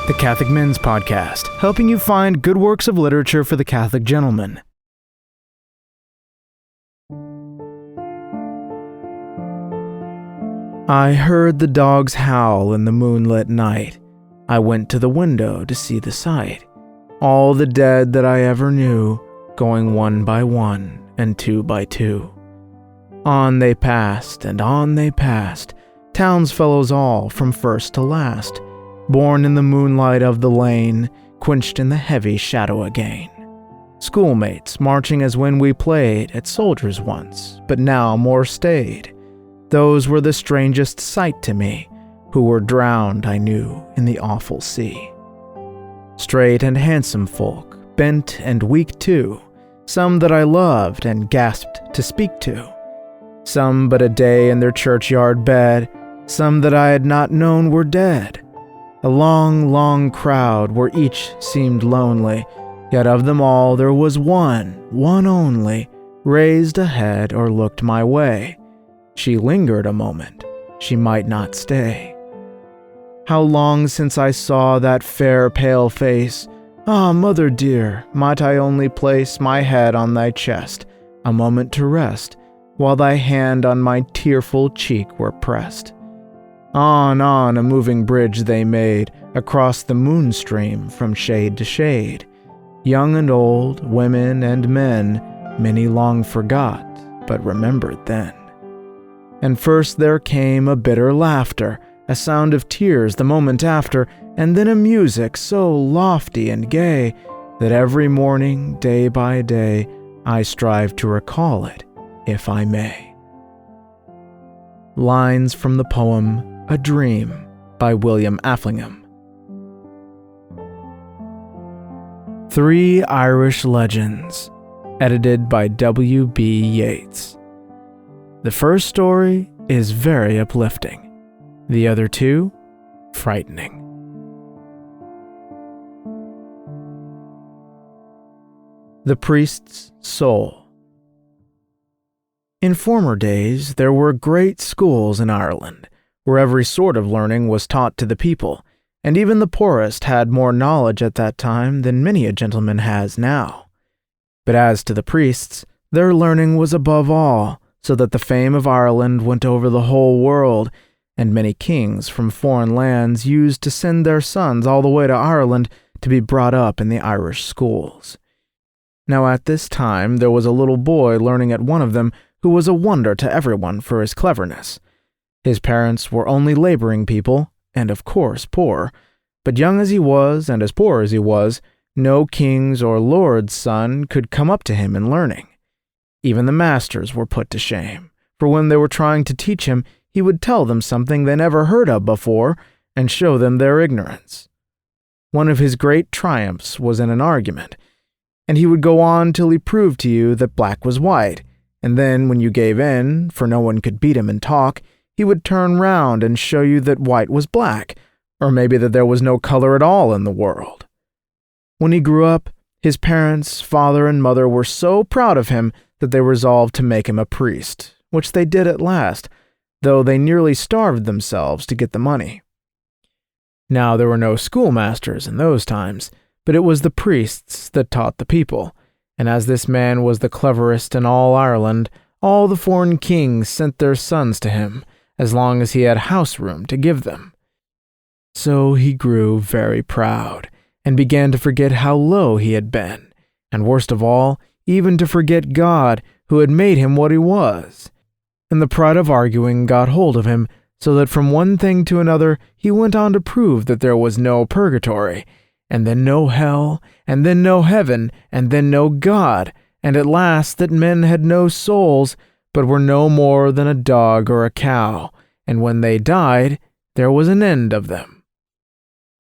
the Catholic Men's Podcast, helping you find good works of literature for the Catholic gentleman. I heard the dogs howl in the moonlit night. I went to the window to see the sight. All the dead that I ever knew, going one by one and two by two. On they passed, and on they passed, townsfellows all from first to last, born in the moonlight of the lane, quenched in the heavy shadow again. Schoolmates marching as when we played at soldiers once, but now more staid. Those were the strangest sight to me, who were drowned, I knew, in the awful sea. Straight and handsome folk, bent and weak too, some that I loved and gasped to speak to. Some but a day in their churchyard bed, some that I had not known were dead. A long, long crowd where each seemed lonely, yet of them all there was one only, raised a head or looked my way. She lingered a moment, she might not stay. How long since I saw that fair pale face! Ah, mother dear, might I only place my head on thy chest, a moment to rest, while thy hand on my tearful cheek were pressed. On a moving bridge they made, across the moonstream from shade to shade. Young and old, women and men, many long forgot, but remembered then. And first there came a bitter laughter, a sound of tears the moment after, and then a music so lofty and gay, that every morning, day by day, I strive to recall it, if I may. Lines from the poem A Dream by William Afflingham. 3 Irish Legends, edited by W.B. Yeats. The first story is very uplifting. The other 2, frightening. The Priest's Soul. In former days, there were great schools in Ireland, where every sort of learning was taught to the people, and even the poorest had more knowledge at that time than many a gentleman has now. But as to the priests, their learning was above all, so that the fame of Ireland went over the whole world, and many kings from foreign lands used to send their sons all the way to Ireland to be brought up in the Irish schools. Now at this time there was a little boy learning at one of them who was a wonder to everyone for his cleverness. His parents were only laboring people, and of course poor, but young as he was and as poor as he was, no king's or lord's son could come up to him in learning. Even the masters were put to shame, for when they were trying to teach him, he would tell them something they never heard of before and show them their ignorance. One of his great triumphs was in an argument, and he would go on till he proved to you that black was white, and then when you gave in, for no one could beat him in talk, he would turn round and show you that white was black, or maybe that there was no color at all in the world. When he grew up, his parents, father and mother, were so proud of him that they resolved to make him a priest, which they did at last, though they nearly starved themselves to get the money. Now there were no schoolmasters in those times, but it was the priests that taught the people, and as this man was the cleverest in all Ireland, all the foreign kings sent their sons to him, as long as he had house room to give them. So he grew very proud, and began to forget how low he had been, and worst of all, even to forget God, who had made him what he was. And the pride of arguing got hold of him, so that from one thing to another he went on to prove that there was no purgatory, and then no hell, and then no heaven, and then no God, and at last that men had no souls, but were no more than a dog or a cow, and when they died, there was an end of them.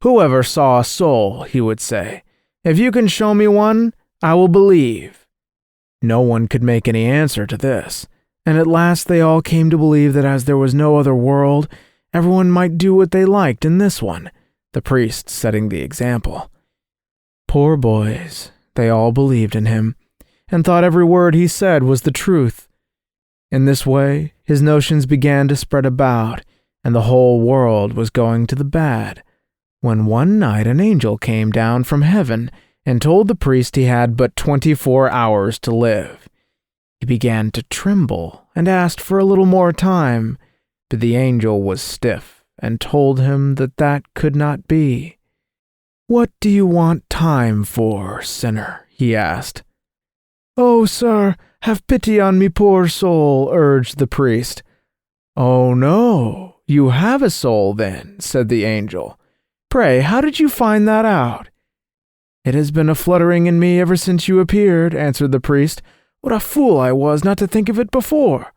Whoever saw a soul, he would say, if you can show me one, I will believe. No one could make any answer to this. And at last they all came to believe that as there was no other world, everyone might do what they liked in this one, the priest setting the example. Poor boys, they all believed in him, and thought every word he said was the truth. In this way, his notions began to spread about, and the whole world was going to the bad. when one night an angel came down from heaven and told the priest he had but 24 hours to live. He began to tremble and asked for a little more time, but the angel was stiff and told him that that could not be. "What do you want time for, sinner?" he asked. "Oh, sir, have pity on me poor soul," urged the priest. "Oh, no, you have a soul then," said the angel. "Pray, how did you find that out?" "It has been a fluttering in me ever since you appeared," answered the priest. "What a fool I was not to think of it before."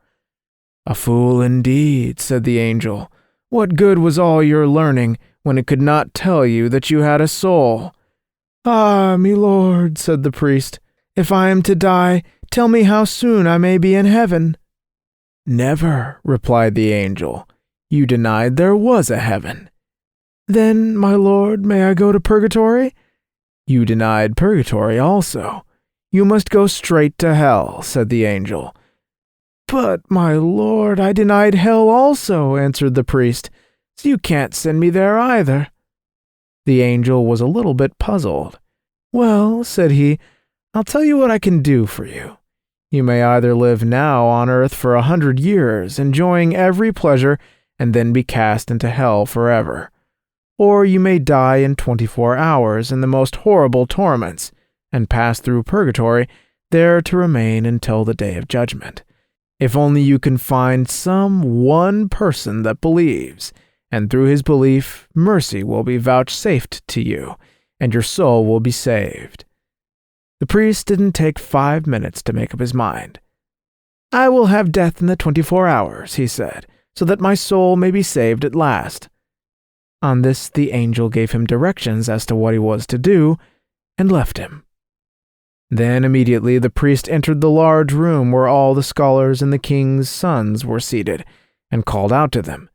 "A fool indeed," said the angel. "What good was all your learning when it could not tell you that you had a soul?" "Ah, me lord," said the priest, "if I am to die, tell me how soon I may be in heaven." "Never," replied the angel. "You denied there was a heaven." "Then, my lord, may I go to purgatory?" "You denied purgatory also. You must go straight to hell," said the angel. "But, my lord, I denied hell also," answered the priest, "so you can't send me there either." The angel was a little bit puzzled. "Well," said he, "I'll tell you what I can do for you. You may either live now on earth for 100 years, enjoying every pleasure, and then be cast into hell forever. Or you may die in 24 hours in the most horrible torments, and pass through purgatory, there to remain until the day of judgment. If only you can find some one person that believes, and through his belief mercy will be vouchsafed to you, and your soul will be saved." The priest didn't take 5 minutes to make up his mind. "I will have death in the 24 hours, he said, "so that my soul may be saved at last." On this the angel gave him directions as to what he was to do, and left him. Then immediately the priest entered the large room where all the scholars and the king's sons were seated, and called out to them,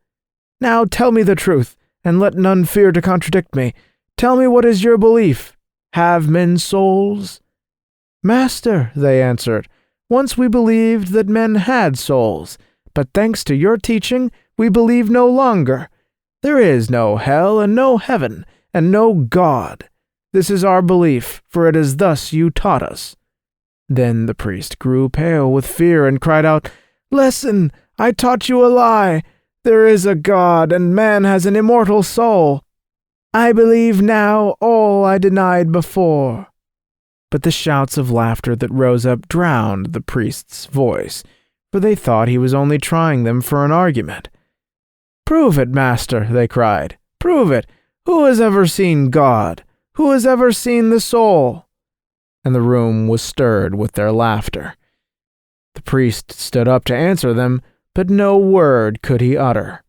"Now tell me the truth, and let none fear to contradict me. Tell me, what is your belief? Have men souls?" "Master," they answered, "once we believed that men had souls, but thanks to your teaching we believe no longer. There is no hell and no heaven and no God. This is our belief, for it is thus you taught us." Then the priest grew pale with fear and cried out, "Listen, I taught you a lie. There is a God, and man has an immortal soul. I believe now all I denied before." But the shouts of laughter that rose up drowned the priest's voice, for they thought he was only trying them for an argument. "Prove it, master," they cried. "Prove it. Who has ever seen God? Who has ever seen the soul?" And the room was stirred with their laughter. The priest stood up to answer them, but no word could he utter.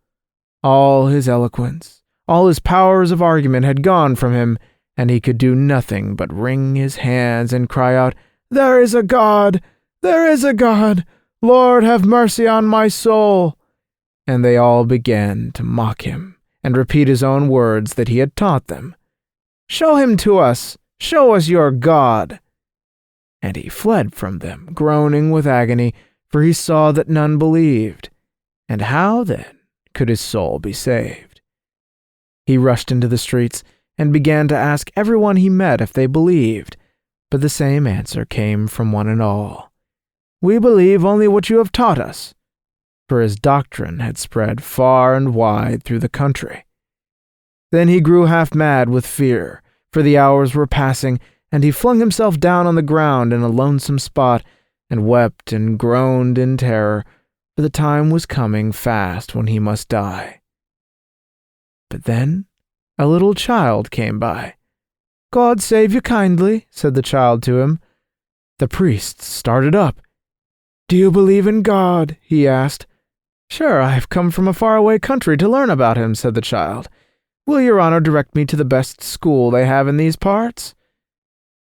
All his eloquence, all his powers of argument had gone from him, and he could do nothing but wring his hands and cry out, "There is a God! There is a God! Lord, have mercy on my soul!" And they all began to mock him and repeat his own words that he had taught them. "Show him to us! Show us your God!" And he fled from them, groaning with agony, for he saw that none believed. And how, then, could his soul be saved? He rushed into the streets and began to ask everyone he met if they believed, but the same answer came from one and all. "We believe only what you have taught us," for his doctrine had spread far and wide through the country. Then he grew half mad with fear, for the hours were passing, and he flung himself down on the ground in a lonesome spot, and wept and groaned in terror, for the time was coming fast when he must die. But then a little child came by. "God save you kindly," said the child to him. The priest started up. "Do you believe in God?" he asked. "Sure, I have come from a faraway country to learn about him," said the child. "Will your honor direct me to the best school they have in these parts?"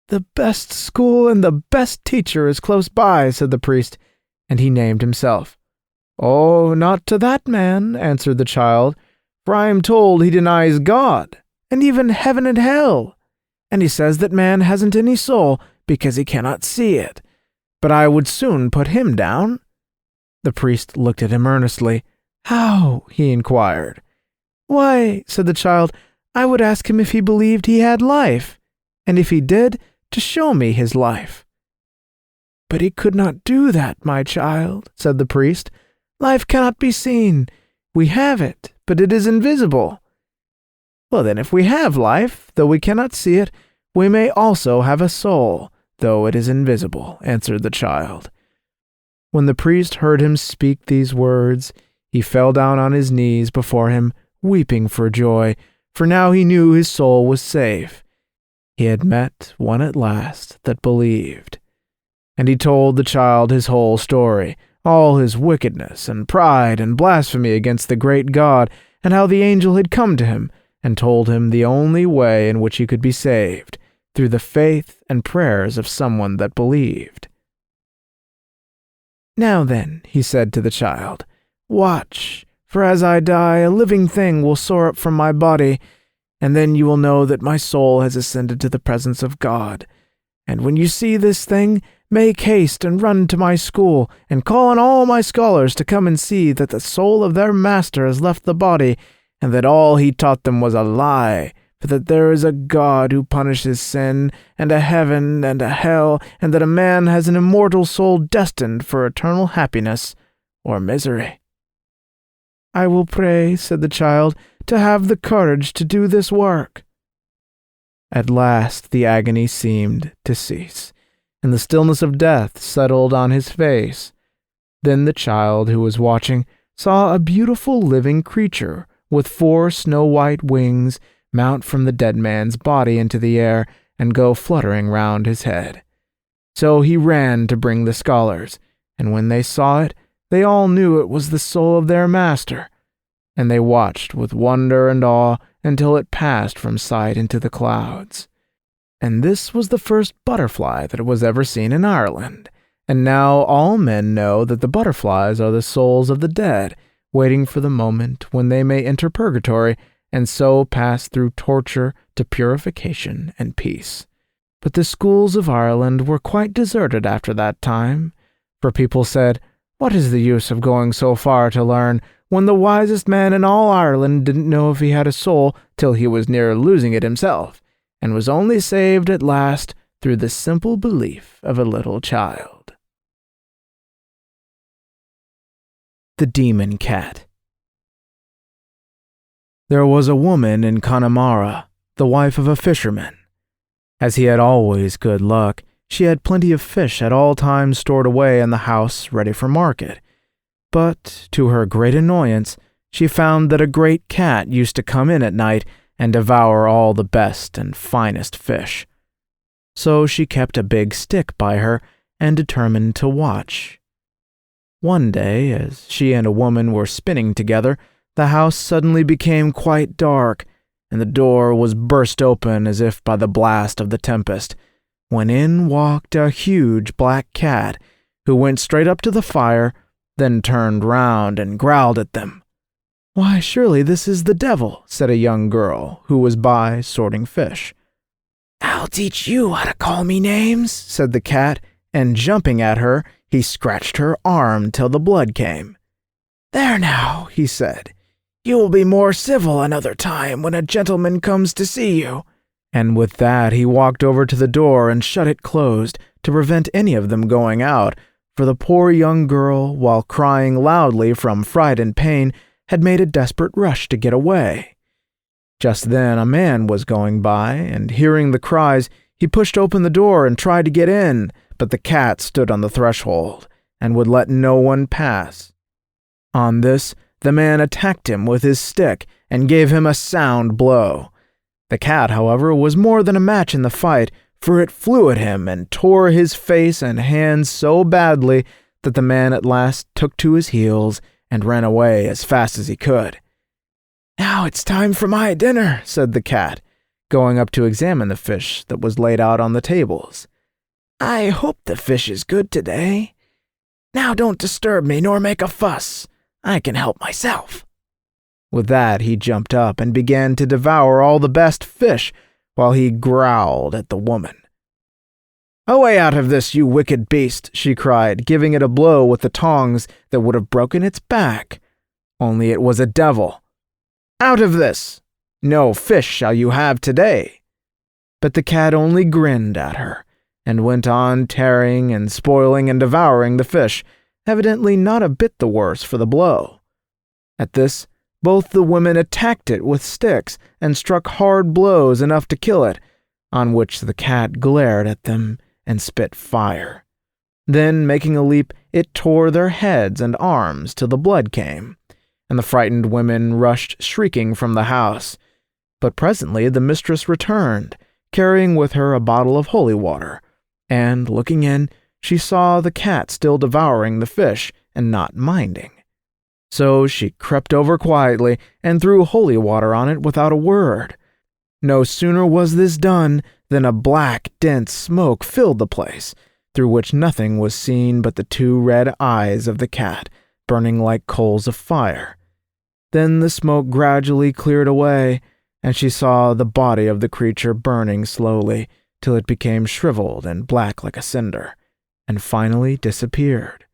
"The best school and the best teacher is close by," said the priest, and he named himself. "Oh, not to that man," answered the child, "for I am told he denies God, and even heaven and hell, and he says that man hasn't any soul because he cannot see it. But I would soon put him down." The priest looked at him earnestly. "How?" he inquired. "Why," said the child, I would ask him if he believed he had life, and if he did, to show me his life." "But he could not do that, my child," said the priest. "Life cannot be seen. We have it, but it is invisible." "Well, then, if we have life, though we cannot see it, we may also have a soul, though it is invisible," answered the child. When the priest heard him speak these words, he fell down on his knees before him, weeping for joy, for now he knew his soul was safe. He had met one at last that believed. And he told the child his whole story, all his wickedness and pride and blasphemy against the great God, and how the angel had come to him and told him the only way in which he could be saved, through the faith and prayers of someone that believed. "Now then," he said to the child, "watch, for as I die, a living thing will soar up from my body, and then you will know that my soul has ascended to the presence of God. And when you see this thing, make haste and run to my school, and call on all my scholars to come and see that the soul of their master has left the body, and that all he taught them was a lie, for that there is a God who punishes sin, and a heaven and a hell, and that a man has an immortal soul destined for eternal happiness or misery." "I will pray," said the child, "to have the courage to do this work." At last the agony seemed to cease, and the stillness of death settled on his face. Then the child who was watching saw a beautiful living creature with 4 snow-white wings mount from the dead man's body into the air and go fluttering round his head. So he ran to bring the scholars, and when they saw it, they all knew it was the soul of their master, and they watched with wonder and awe until it passed from sight into the clouds. And this was the first butterfly that was ever seen in Ireland, and now all men know that the butterflies are the souls of the dead, waiting for the moment when they may enter purgatory and so pass through torture to purification and peace. But the schools of Ireland were quite deserted after that time, for people said, "What is the use of going so far to learn, when the wisest man in all Ireland didn't know if he had a soul till he was near losing it himself, and was only saved at last through the simple belief of a little child." The Demon Cat. There was a woman in Connemara, the wife of a fisherman. As he had always good luck, she had plenty of fish at all times stored away in the house ready for market. But, to her great annoyance, she found that a great cat used to come in at night and devour all the best and finest fish. So she kept a big stick by her and determined to watch. One day, as she and a woman were spinning together, the house suddenly became quite dark, and the door was burst open as if by the blast of the tempest, when in walked a huge black cat, who went straight up to the fire, then turned round and growled at them. "Why, surely this is the devil," said a young girl who was by sorting fish. "I'll teach you how to call me names," said the cat, and jumping at her, he scratched her arm till the blood came. "There now," he said, "you will be more civil another time when a gentleman comes to see you." And with that he walked over to the door and shut it closed to prevent any of them going out, for the poor young girl, while crying loudly from fright and pain, had made a desperate rush to get away. Just then a man was going by, and hearing the cries, he pushed open the door and tried to get in, but the cat stood on the threshold, and would let no one pass. On this, the man attacked him with his stick, and gave him a sound blow. The cat, however, was more than a match in the fight, for it flew at him and tore his face and hands so badly that the man at last took to his heels and ran away as fast as he could. "Now it's time for my dinner," said the cat, going up to examine the fish that was laid out on the tables. "I hope the fish is good today. Now don't disturb me nor make a fuss. I can help myself." With that he jumped up and began to devour all the best fish, while he growled at the woman. "Away out of this, you wicked beast," she cried, giving it a blow with the tongs that would have broken its back. Only it was a devil. "Out of this!" No fish shall you have today." But the cat only grinned at her, and went on tearing and spoiling and devouring the fish, evidently not a bit the worse for the blow. At this, both the women attacked it with sticks and struck hard blows enough to kill it, on which the cat glared at them and spit fire. Then, making a leap, it tore their heads and arms till the blood came, and the frightened women rushed shrieking from the house. But presently the mistress returned, carrying with her a bottle of holy water, and, looking in, she saw the cat still devouring the fish and not minding. So she crept over quietly and threw holy water on it without a word. No sooner was this done than a black, dense smoke filled the place, through which nothing was seen but the two red eyes of the cat, burning like coals of fire. Then the smoke gradually cleared away, and she saw the body of the creature burning slowly, till it became shriveled and black like a cinder, and finally disappeared.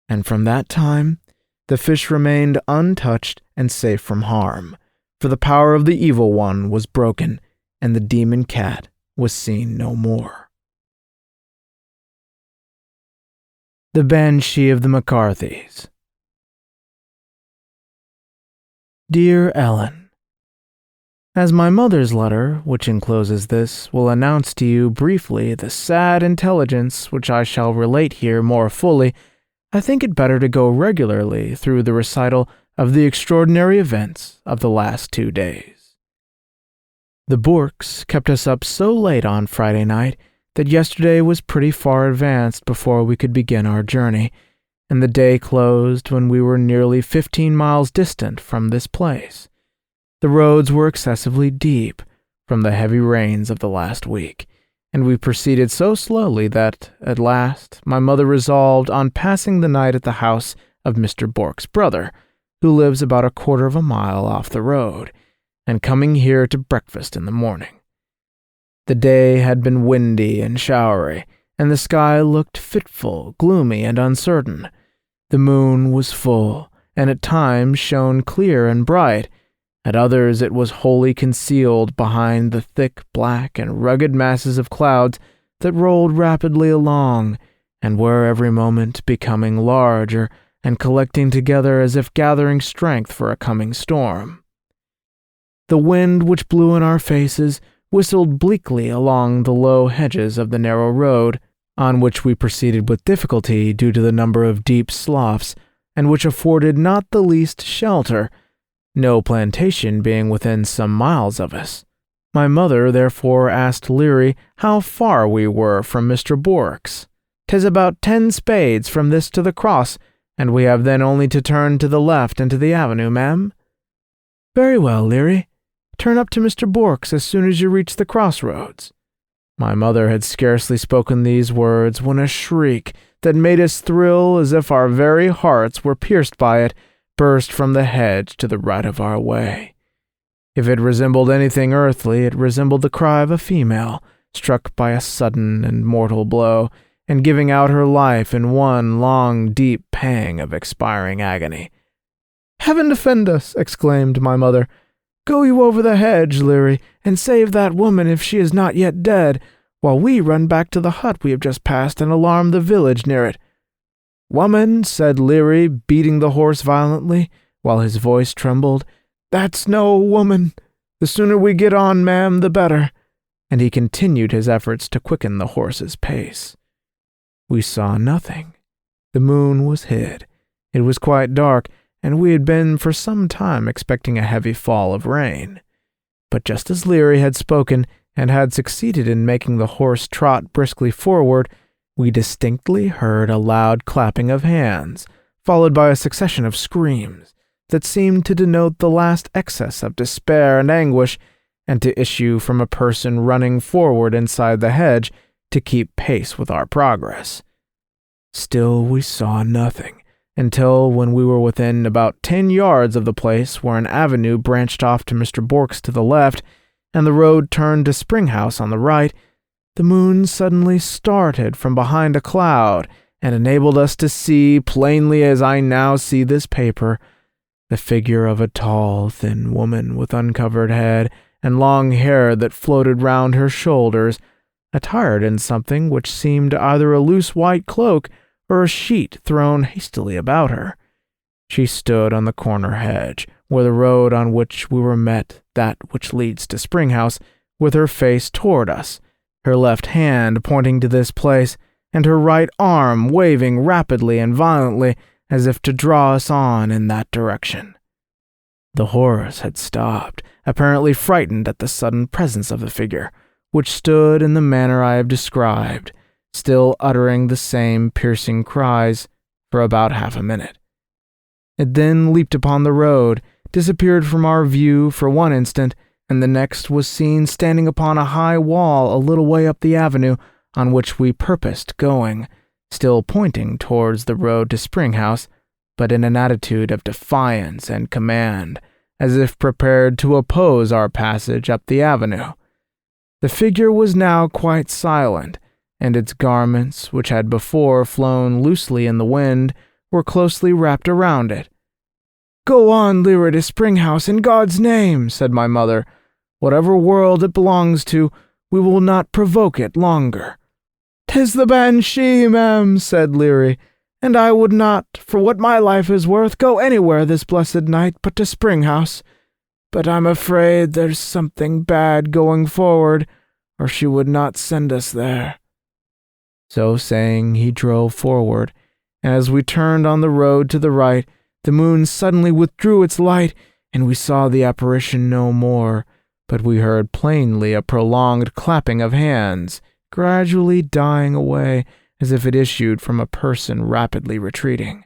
And from that time, the fish remained untouched and safe from harm, for the power of the evil one was broken, and the demon cat was seen no more. The Banshee of the Macarthys. Dear Ellen, as my mother's letter, which encloses this, will announce to you briefly the sad intelligence which I shall relate here more fully, I think it better to go regularly through the recital of the extraordinary events of the last 2 days. The Bourques kept us up so late on Friday night that yesterday was pretty far advanced before we could begin our journey, and the day closed when we were nearly 15 miles distant from this place. The roads were excessively deep from the heavy rains of the last week, and we proceeded so slowly that, at last, my mother resolved on passing the night at the house of Mr. Bourke's brother, who lives about 1/4 of a mile off the road, and coming here to breakfast in the morning. The day had been windy and showery, and the sky looked fitful, gloomy, and uncertain. The moon was full, and at times shone clear and bright. At others it was wholly concealed behind the thick, black, and rugged masses of clouds that rolled rapidly along, and were every moment becoming larger and collecting together as if gathering strength for a coming storm. The wind which blew in our faces whistled bleakly along the low hedges of the narrow road, on which we proceeded with difficulty due to the number of deep sloughs, and which afforded not the least shelter, no plantation being within some miles of us. My mother therefore asked Leary how far we were from Mr. Bourke's. "'Tis about 10 spades from this to the cross, and we have then only to turn to the left into the avenue, ma'am." "Very well, Leary. Turn up to Mr. Bourke's as soon as you reach the crossroads." My mother had scarcely spoken these words when a shriek that made us thrill as if our very hearts were pierced by it burst from the hedge to the right of our way. If it resembled anything earthly, it resembled the cry of a female, struck by a sudden and mortal blow, and giving out her life in one long, deep pang of expiring agony. "Heaven defend us!" exclaimed my mother. "Go you over the hedge, Leary, and save that woman if she is not yet dead, while we run back to the hut we have just passed and alarm the village near it." "Woman," said Leary, beating the horse violently, while his voice trembled, "that's no woman. The sooner we get on, ma'am, the better." And he continued his efforts to quicken the horse's pace. We saw nothing. The moon was hid. It was quite dark, and we had been for some time expecting a heavy fall of rain. But just as Leary had spoken, and had succeeded in making the horse trot briskly forward, we distinctly heard a loud clapping of hands, followed by a succession of screams that seemed to denote the last excess of despair and anguish, and to issue from a person running forward inside the hedge to keep pace with our progress. Still we saw nothing, until when we were within about 10 yards of the place where an avenue branched off to Mr. Bourke's to the left, and the road turned to Spring House on the right, the moon suddenly started from behind a cloud, and enabled us to see, plainly as I now see this paper, the figure of a tall, thin woman with uncovered head and long hair that floated round her shoulders, attired in something which seemed either a loose white cloak or a sheet thrown hastily about her. She stood on the corner hedge, where the road on which we were met, that which leads to Springhouse, with her face toward us, her left hand pointing to this place, and her right arm waving rapidly and violently as if to draw us on in that direction. The horse had stopped, apparently frightened at the sudden presence of the figure, which stood in the manner I have described, still uttering the same piercing cries, for about half a minute. It then leaped upon the road, disappeared from our view for one instant, and the next was seen standing upon a high wall a little way up the avenue on which we purposed going, still pointing towards the road to Springhouse, but in an attitude of defiance and command, as if prepared to oppose our passage up the avenue. The figure was now quite silent, and its garments, which had before flown loosely in the wind, were closely wrapped around it. "Go on, Lyra, to Springhouse, in God's name," said my mother. "Whatever world it belongs to, we will not provoke it longer." "'Tis the Banshee, ma'am," said Leary, "and I would not, for what my life is worth, go anywhere this blessed night but to Springhouse. But I'm afraid there's something bad going forward, or she would not send us there." So saying, he drove forward, and as we turned on the road to the right, the moon suddenly withdrew its light, and we saw the apparition no more, but we heard plainly a prolonged clapping of hands, gradually dying away as if it issued from a person rapidly retreating.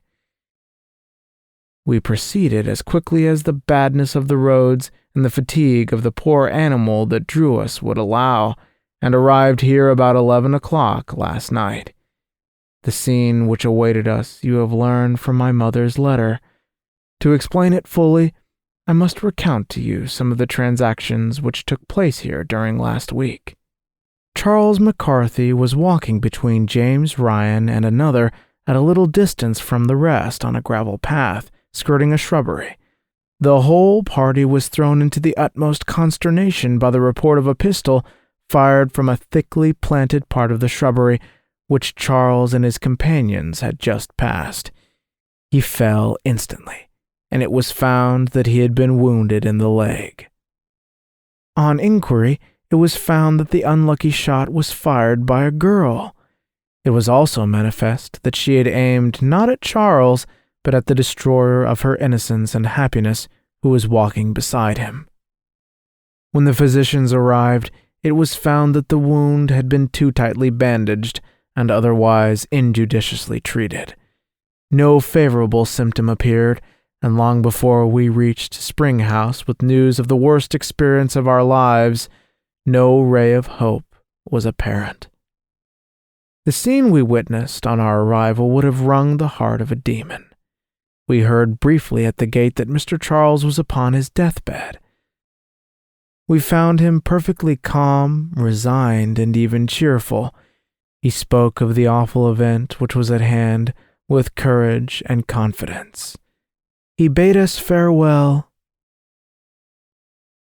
We proceeded as quickly as the badness of the roads and the fatigue of the poor animal that drew us would allow, and arrived here about 11 o'clock last night. The scene which awaited us you have learned from my mother's letter. To explain it fully, I must recount to you some of the transactions which took place here during last week. Charles Macarthy was walking between James Ryan and another at a little distance from the rest on a gravel path, skirting a shrubbery. The whole party was thrown into the utmost consternation by the report of a pistol fired from a thickly planted part of the shrubbery, which Charles and his companions had just passed. He fell instantly, and it was found that he had been wounded in the leg. On inquiry, it was found that the unlucky shot was fired by a girl. It was also manifest that she had aimed not at Charles, but at the destroyer of her innocence and happiness, who was walking beside him. When the physicians arrived, it was found that the wound had been too tightly bandaged and otherwise injudiciously treated. No favorable symptom appeared, and long before we reached Springhouse with news of the worst experience of our lives, no ray of hope was apparent. The scene we witnessed on our arrival would have wrung the heart of a demon. We heard briefly at the gate that Mr. Charles was upon his deathbed. We found him perfectly calm, resigned, and even cheerful. He spoke of the awful event which was at hand with courage and confidence. He bade us farewell,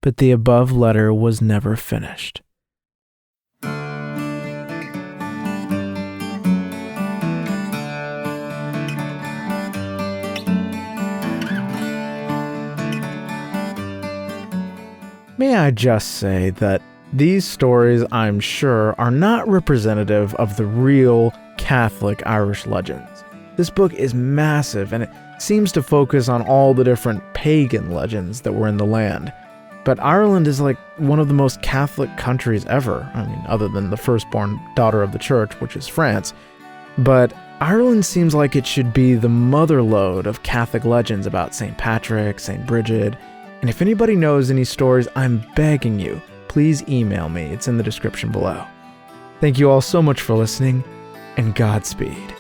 but the above letter was never finished. May I just say that these stories, I'm sure, are not representative of the real Catholic Irish legends. This book is massive, and it seems to focus on all the different pagan legends that were in the land. But Ireland is like one of the most Catholic countries ever. I mean, other than the firstborn daughter of the church, which is France. But Ireland seems like it should be the motherlode of Catholic legends about St. Patrick, St. Bridget. And if anybody knows any stories, I'm begging you, please email me. It's in the description below. Thank you all so much for listening, and Godspeed.